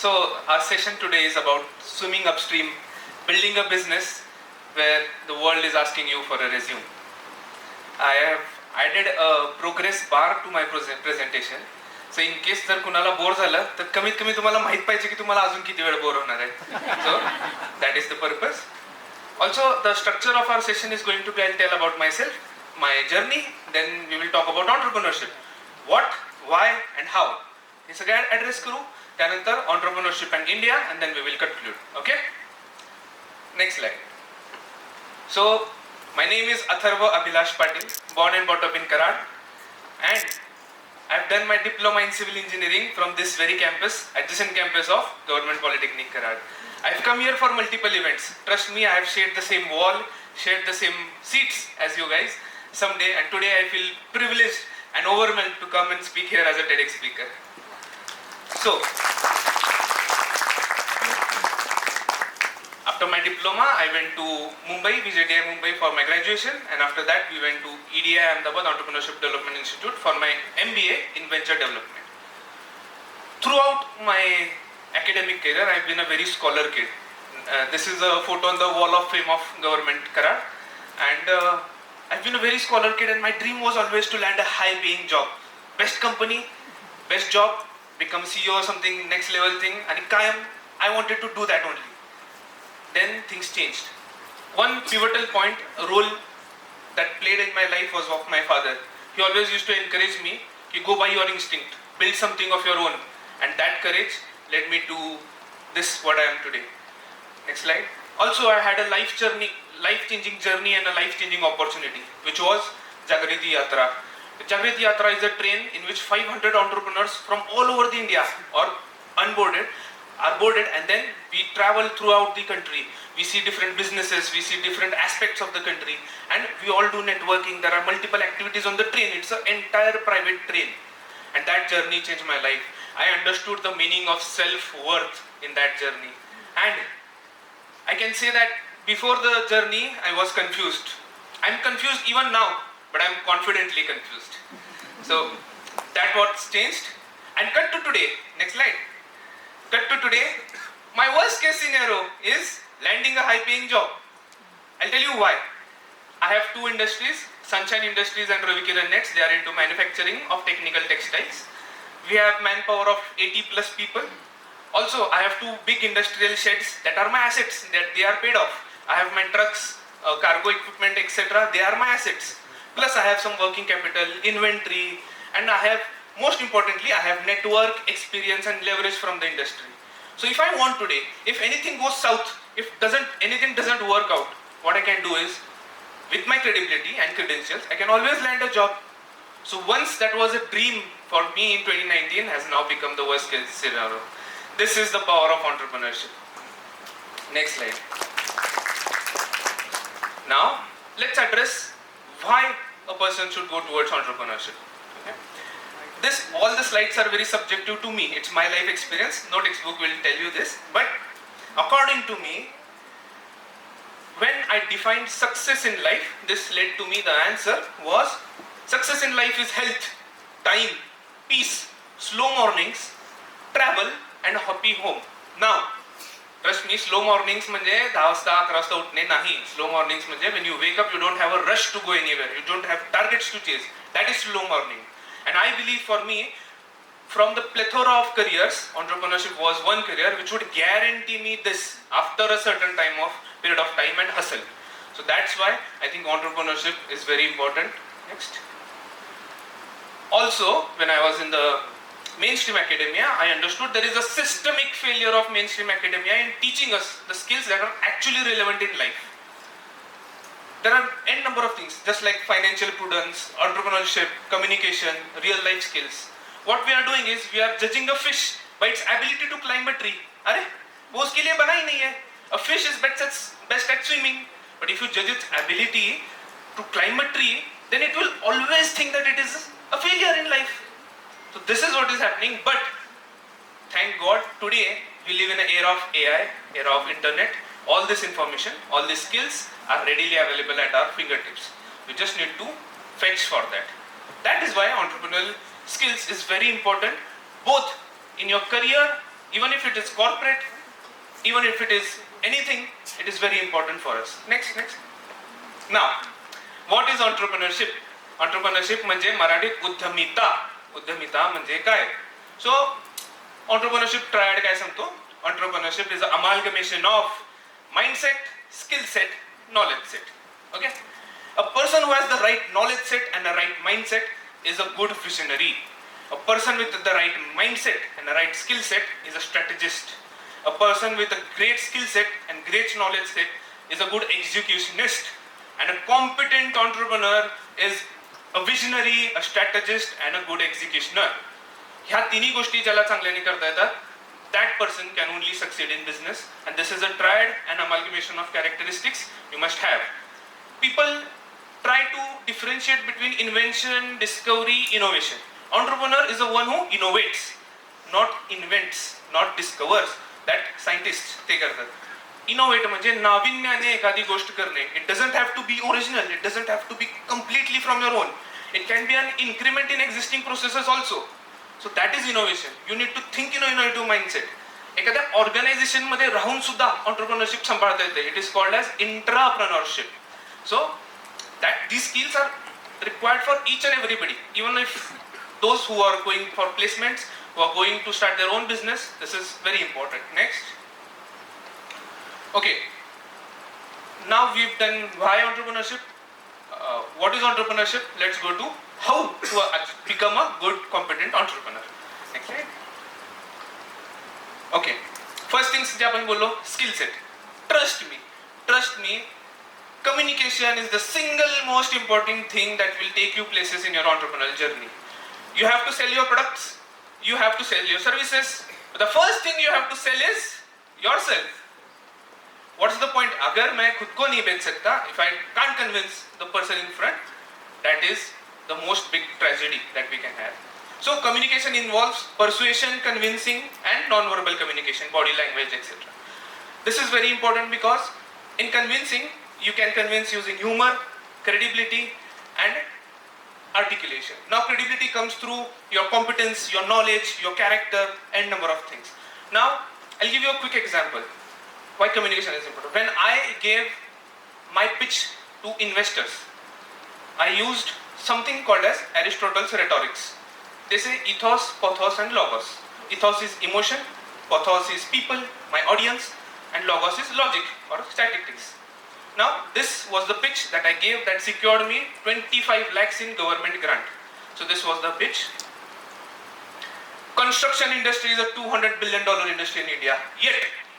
So our session today is about swimming upstream, building a business where the world is asking you for a resume. I have added a progress bar to my presentation. So in case जर कुणाला bore झालं तर कमीत कमी तुम्हाला माहित पाहिजे की तुम्हाला अजून किती वेळ बोर होणार आहे. So that is the purpose. Also the structure of our session is going to be, I'll tell about myself, my journey, then we will talk about entrepreneurship. What, why and how. हे सगळे address करू. त्यानंतर entrepreneurship and India and then we will conclude. Okay? Next slide. So my name is Atharva Abhilash Patil, born and brought up in Karad, and I've done my diploma in civil engineering from this very campus, adjacent campus of Government Polytechnic Karad. I've come here for multiple events. Trust me, I have shared the same wall, shared the same seats as you guys someday, and today I feel privileged and overwhelmed to come and speak here as a TEDx speaker. So, after my diploma, I went to Mumbai, VJTI Mumbai for my graduation, and after that we went to EDI Ahmedabad Entrepreneurship Development Institute for my MBA in Venture Development. Throughout my academic career, I've been a very scholar kid. This is a photo on the wall of fame of Government Karad, and I've been a very scholar kid, and my dream was always to land a high-paying job, best company, best job, become CEO or something, next level thing, and I wanted to do that only. Then things changed. One pivotal point, a role that played in my life was of my father. He always used to encourage me, you go by your instinct, build something of your own, and that courage led me to this, what I am today. Next slide. Also, I had a life-changing journey and a life-changing opportunity, which was Jagriti Yatra. Jagriti Yatra is a train in which 500 entrepreneurs from all over the India are boarded, and then we travel throughout the country. We see different businesses, we see different aspects of the country, and we all do networking. There are multiple activities on the train. It's an entire private train, and that journey changed my life. I understood the meaning of self-worth in that journey, and I can say that before the journey I was confused. I'm confused even now, but I'm confidently confused. So that's what's changed. And cut to today. Next slide. Cut to today. My worst case scenario is landing a high-paying job. I'll tell you why. I have two industries, Sunshine Industries and Ravikiran Nets. They are into manufacturing of technical textiles. We have manpower of 80 plus people. Also, I have two big industrial sheds that are my assets, that they are paid off. I have my trucks, cargo equipment, etc. They are my assets. Plus, I have some working capital, inventory, and most importantly, I have network, experience, and leverage from the industry. So if I want today, if anything goes south, if anything doesn't work out, what I can do is, with my credibility and credentials, I can always land a job. So once that was a dream for me in 2019, has now become the worst case scenario. This is the power of entrepreneurship. Next slide. Now, let's address why a person should go towards entrepreneurship. Okay? All the slides are very subjective to me. It's my life experience. No textbook will tell you this. But according to me, when I defined success in life, this led to me, the answer was, success in life is health, time, peace, slow mornings, travel, and a happy home. Now, trust me, slow mornings म्हणजे 10 वाजता 11 वाजता उठणे नाही. Slow mornings म्हणजे when you wake up, you don't have a rush to go anywhere. You don't have targets to chase. That is slow morning. And I believe for me, from the plethora of careers, entrepreneurship was one career which would guarantee me this after a certain period of time and hustle. So that's why I think entrepreneurship is very important. Next. Also, when I was in the mainstream academia, I understood there is a systemic failure of mainstream academia in teaching us the skills that are actually relevant in life. There are n number of things, just like financial prudence, entrepreneurship, communication, real life skills. What we are doing is, we are judging a fish by its ability to climb a tree. अरे, वो उसके लिए बना ही नहीं है. A fish is best at swimming, but if you judge its ability to climb a tree, then it will always think that it is a failure in life. So this is what is happening, but thank God today we live in an era of AI, era of internet. All this information, all these skills are readily available at our fingertips. We just need to fetch for that. That is why entrepreneurial skills is very important, both in your career Even if it is corporate, even if it is anything, it is very important for us. Next. Now, what is entrepreneurship? Entrepreneurship म्हणजे मराठीत उद्यमिता म्हणजे काय? So, entrepreneurship triad काय सांगतो? Entrepreneurship is an amalgamation of mindset, skill set, knowledge set. Okay? A person who has the right knowledge set and the right mindset is a good visionary. A person with the right mindset and the right skill set is a strategist. A person with a great skill set and great knowledge set is a good executionist. And a competent entrepreneur is a visionary, a strategist and a good executioner. ह्या तिन्ही गोष्टी ज्याला चांगल्याने करता येतात, that person can only succeed in business, and this is a triad and amalgamation of characteristics you must have. People try to differentiate between invention, discovery, innovation. Entrepreneur is the one who innovates, not invents, not discovers. That scientists ते करतात. Innovate म्हणजे नाविन्याने एखादी गोष्ट करणे. It doesn't have to be original. It doesn't have to be completely from your own. It can be an increment in existing processes also. So that is innovation. You need to think in an innovative mindset. एखाद्या organisation मध्ये राहून सुद्धा entrepreneurship सांभाळता येते. It is called as intrapreneurship. So that these skills are required for each and everybody. Even if those who are going for placements, who are going to start their own business, this is very important. Next. Okay. Now we've done why entrepreneurship. What is entrepreneurship? Let's go to how to become a good, competent entrepreneur. Next slide. Okay. First things जे आपण बोललो, skill set. Trust me. Communication is the single most important thing that will take you places in your entrepreneurial journey. You have to sell your products. You have to sell your services. But the first thing you have to sell is yourself. What's the point? अगर मैं खुद को नहीं बेच सकता, if I can't convince the person in front, that is the most big tragedy that we can have. So communication involves persuasion, convincing, and non-verbal communication, body language, etc. This is very important because in convincing, you can convince using humor, credibility, and articulation. Now credibility comes through your competence, your knowledge, your character, and number of things. Now I'll give you a quick example. Why communication is important. When I gave my pitch to investors, I used something called as Aristotle's rhetorics. They say ethos, pathos, and logos. Ethos is emotion, pathos is people, my audience, and logos is logic or statistics. Now this was the pitch that I gave that secured me 25 lakhs in government grant. So this was the pitch. Construction industry is a $200 billion industry in India. Yet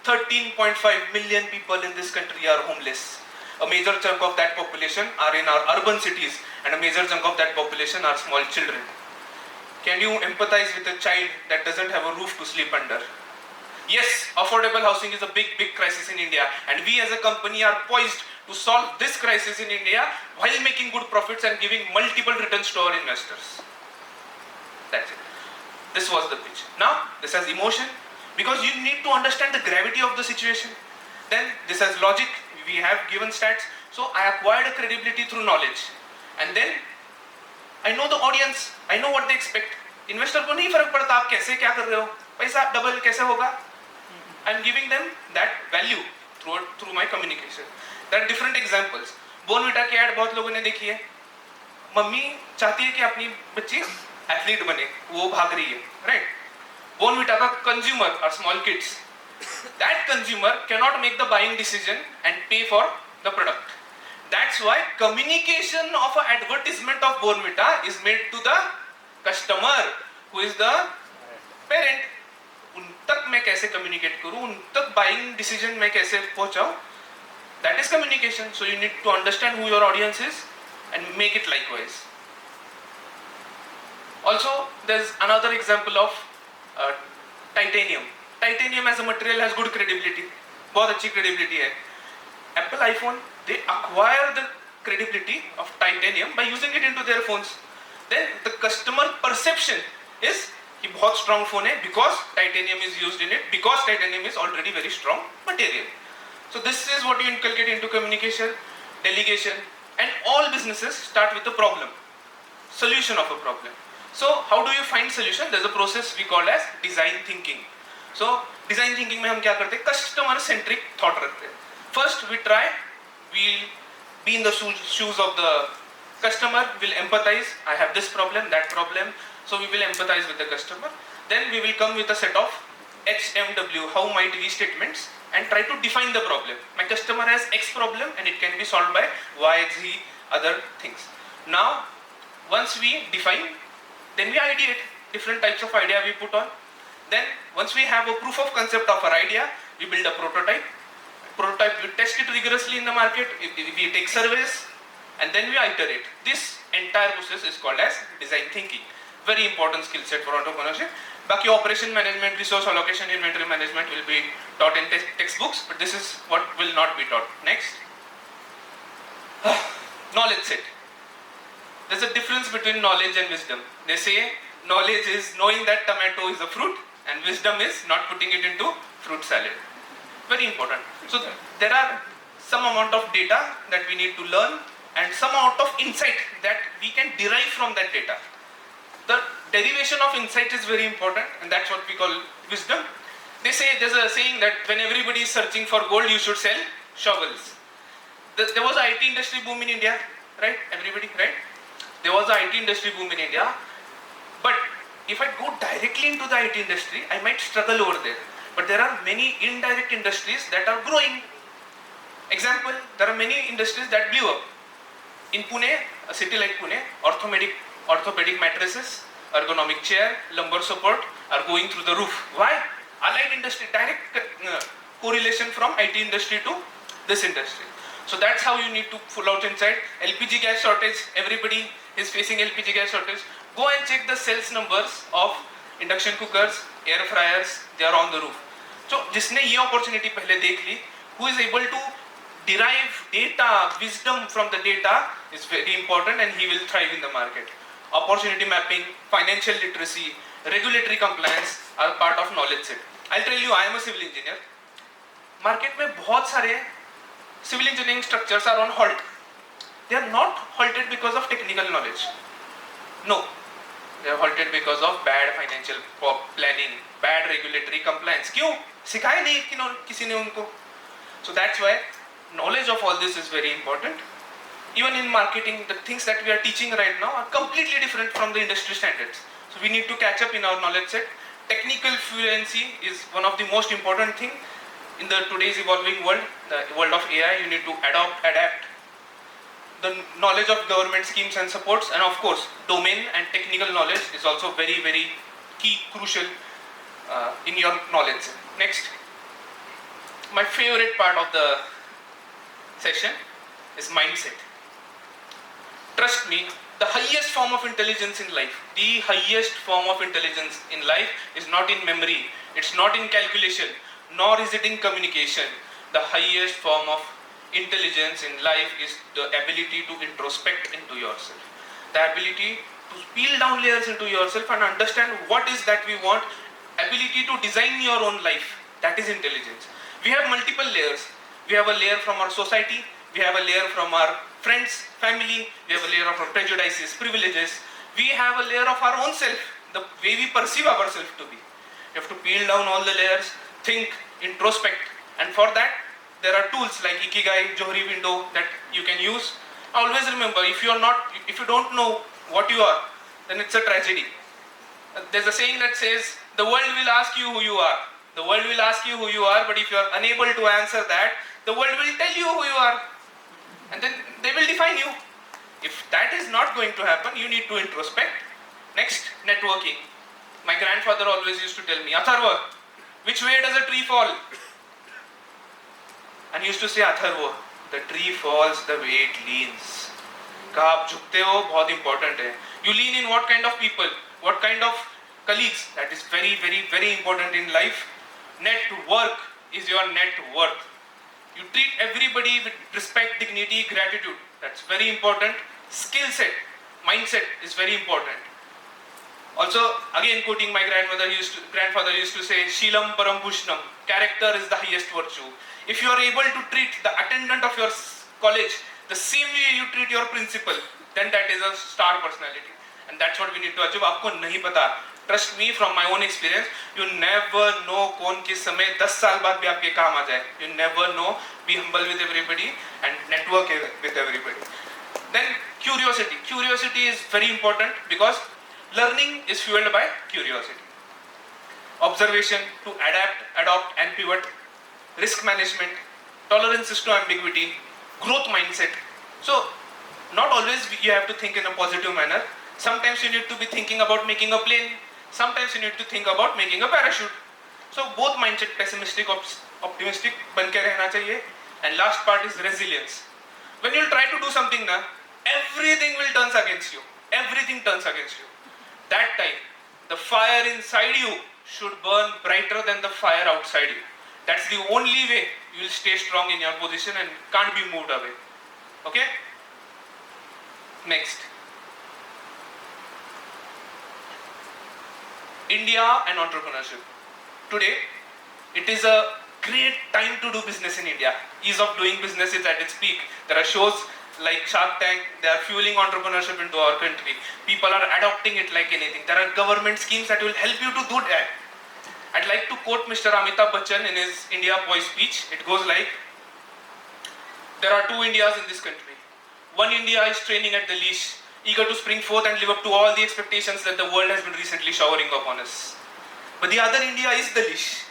13.5 million people in this country are homeless. A major chunk of that population are in our urban cities, and a major chunk of that population are small children. Can you empathize with a child that doesn't have a roof to sleep under? Yes, affordable housing is a big crisis in India, and we as a company are poised to solve this crisis in India while making good profits and giving multiple returns to our investors. That's it. This was the pitch. Now, this has emotion, because you need to understand the gravity of the situation. Then this has logic, we have given stats. So I acquired a credibility through knowledge. And then I know the audience, I know what they expect. Investor को नहीं फर्क पड़ता आप कैसे क्या कर रहे हो, पैसा डबल कैसे होगा. I'm giving them that value through my communication. There are different examples. Bournvita की ऐड बहुत लोगों ने देखी है. मम्मी चाहती है कि अपनी बच्ची एथलीट बने, वो भाग रही है, right? बोर्नविटा का consumer are small kids. That consumer cannot make the buying decision and pay for the product. That's why communication of an advertisement of Bournvita is made to the customer, who is the parent. उन तक मैं कैसे communicate करूँ, उन तक buying decision मैं कैसे पहुँचाऊँ, that is communication. So you need to understand who your audience is and make it likewise. Also, there's another example of titanium. Titanium as a material has good credibility. बहुत अच्छी credibility है. Apple iPhone, they acquire the credibility of titanium by using it into their phones. Then the customer perception is कि बहुत strong phone है because titanium is used in it, because titanium is already very strong material. So this is what you inculcate into communication, delegation, and all businesses start with a problem, solution of a problem. So how do you find solution? There's a process we call as design thinking. So design thinking में हम क्या करते हैं, customer centric thought रखते हैं. First we try, we'll be in the shoes of the customer, will empathize. I have this problem, that problem, so we will empathize with the customer. Then we will come with a set of HMW, how might we statements, and try to define the problem. My customer has X problem and it can be solved by Y, Z, other things. Now once we define, then we ideate. Different types of idea we put on. Then once we have a proof of concept of our idea, we build a prototype. We test it rigorously in the market, we take surveys, and then we iterate. This entire process is called as design thinking. Very important skill set for entrepreneurship. Baki operation management, resource allocation, inventory management will be taught in textbooks, but this is what will not be taught. Next. Knowledge set. There's a difference between knowledge and wisdom. They say knowledge is knowing that tomato is a fruit, and wisdom is not putting it into fruit salad. Very important. So there are some amount of data that we need to learn and some amount of insight that we can derive from that data. The derivation of insight is very important, and that's what we call wisdom. They say, there's a saying that when everybody is searching for gold, you should sell shovels. There was an IT industry boom in India, right? Everybody, right? There was an IT industry boom in India. But if I go directly into the IT industry, I might struggle over there. But there are many indirect industries that are growing. Example, there are many industries that blew up. In Pune, a city like Pune, orthopedic mattresses, ergonomic chair, lumbar support are going through the roof. Why? Allied industry, direct correlation from IT industry to this industry. So that's how you need to pull out inside. LPG gas shortage, everybody is facing LPG gas shortage. Go and check the sales numbers of induction cookers, air fryers, they are on the roof. So जिसने ये opportunity पहले देख ली, who is able to derive data, wisdom from the data is very important, and he will thrive in the market. Opportunity mapping, financial literacy, regulatory compliance are part of knowledge set. I'll tell you, I am a civil engineer. Market में बहुत सारे civil engineering structures are on halt. They are not halted because of technical knowledge. No, they are halted because of bad financial planning, bad regulatory compliance. क्यों? सिखाया नहीं किसी ने उनको. So that's why knowledge of all this is very important. Even in marketing, the things that we are teaching right now are completely different from the industry standards. So we need to catch up in our knowledge set. Technical fluency is one of the most important thing in the today's evolving world, the world of AI. You need to adapt. The knowledge of government schemes and supports, and of course, domain and technical knowledge is also very, very key, crucial in your knowledge. Next, my favorite part of the session is mindset. Trust me, the highest form of intelligence in life, the highest form of intelligence in life is not in memory, it's not in calculation, nor is it in communication. The highest form of intelligence in life is the ability to introspect into yourself, the ability to peel down layers into yourself and understand what is that we want, ability to design your own life. That is intelligence. We have multiple layers. We have a layer from our society, we have a layer from our friends, family, we have a layer of our prejudices, privileges, we have a layer of our own self, the way we perceive ourselves to be. You have to peel down all the layers, think, introspect, and for that there are tools like Ikigai, Johari window that you can use. Always remember, if you don't know what you are, then it's a tragedy. There's a saying that says, the world will ask you who you are. The world will ask you who you are, but if you are unable to answer that, the world will tell you who you are. And then they will define you. If that is not going to happen, you need to introspect. Next, networking. My grandfather always used to tell me, Atharva, which way does a tree fall? And he used to say, Atharva, the tree falls the way it leans. कहा आप झुकते हो, बहुत important है. You lean in what kind of people, what kind of colleagues. That is very, very, very important in life. Network is your net worth. You treat everybody with respect, dignity, gratitude. That's very important. Skill set, mindset is very important. Also, again quoting my grandfather used to say, Shilam Param Bhushnam. Character is the highest virtue. If you are able to treat the attendant of your college the same way you treat your principal, then that is a star personality. And that's what we need to achieve. आपको नहीं पता Trust me, from my own experience, you never know कौन किस समय 10 साल बाद भी आपके काम आ जाए. You never know. Be humble with everybody and network with everybody. Then curiosity. Curiosity is very important because learning is fueled by curiosity. Observation to adapt, adopt and pivot. Risk management. Tolerances to ambiguity. Growth mindset. So not always you have to think in a positive manner. Sometimes you need to be thinking about making a plane. Sometimes you need to think about making a parachute. So both mindset, pessimistic, optimistic, बन के रहना चाहिए. And last part is resilience. When you try to do something na, everything will turn against you. Everything turns against you. That time, the fire inside you should burn brighter than the fire outside you. That's the only way you will stay strong in your position and can't be moved away. Okay? Next. India and entrepreneurship. Today, it is a great time to do business in India. Ease of doing business is at its peak. There are shows like Shark Tank, they are fueling entrepreneurship into our country. People are adopting it like anything. There are government schemes that will help you to do that. I'd like to quote Mr. Amitabh Bachchan in his India Boy speech. It goes like, there are two Indias in this country. One India is training at the leash, eager to spring forth and live up to all the expectations that the world has been recently showering upon us. But the other India is the leash.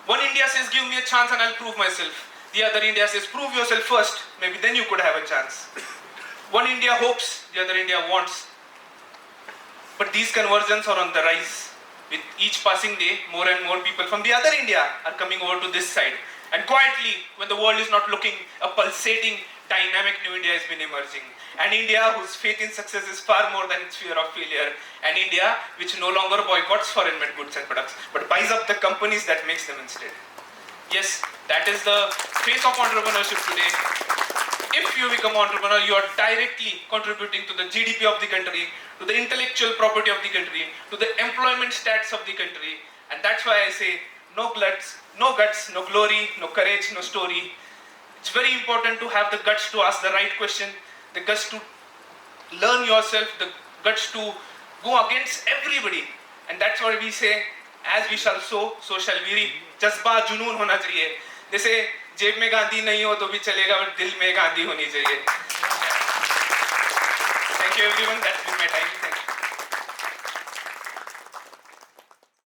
One India says, give me a chance and I'll prove myself. The other India says, prove yourself first, maybe then you could have a chance. One India hopes, the other India wants. But these conversions are on the rise. With each passing day, more and more people from the other India are coming over to this side. And quietly, when the world is not looking, a pulsating, dynamic new India has been emerging. An India whose faith in success is far more than its fear of failure. An India which no longer boycotts foreign-made goods and products, but buys up the companies that makes them instead. Yes, that is the face of entrepreneurship today. If you become an entrepreneur, you are directly contributing to the GDP of the country, to the intellectual property of the country, to the employment stats of the country. And that's why I say, no guts, no glory, no courage, no story. It's very important to have the guts to ask the right question, the guts to learn yourself, the guts to go against everybody. And that's why we say, as we shall sow, so shall we reap. जज्बा जुनून होना चाहिए. जैसे जेब में गांधी नहीं हो तो भी चलेगा, बट दिल में गांधी होनी चाहिए. Thank you everyone. That's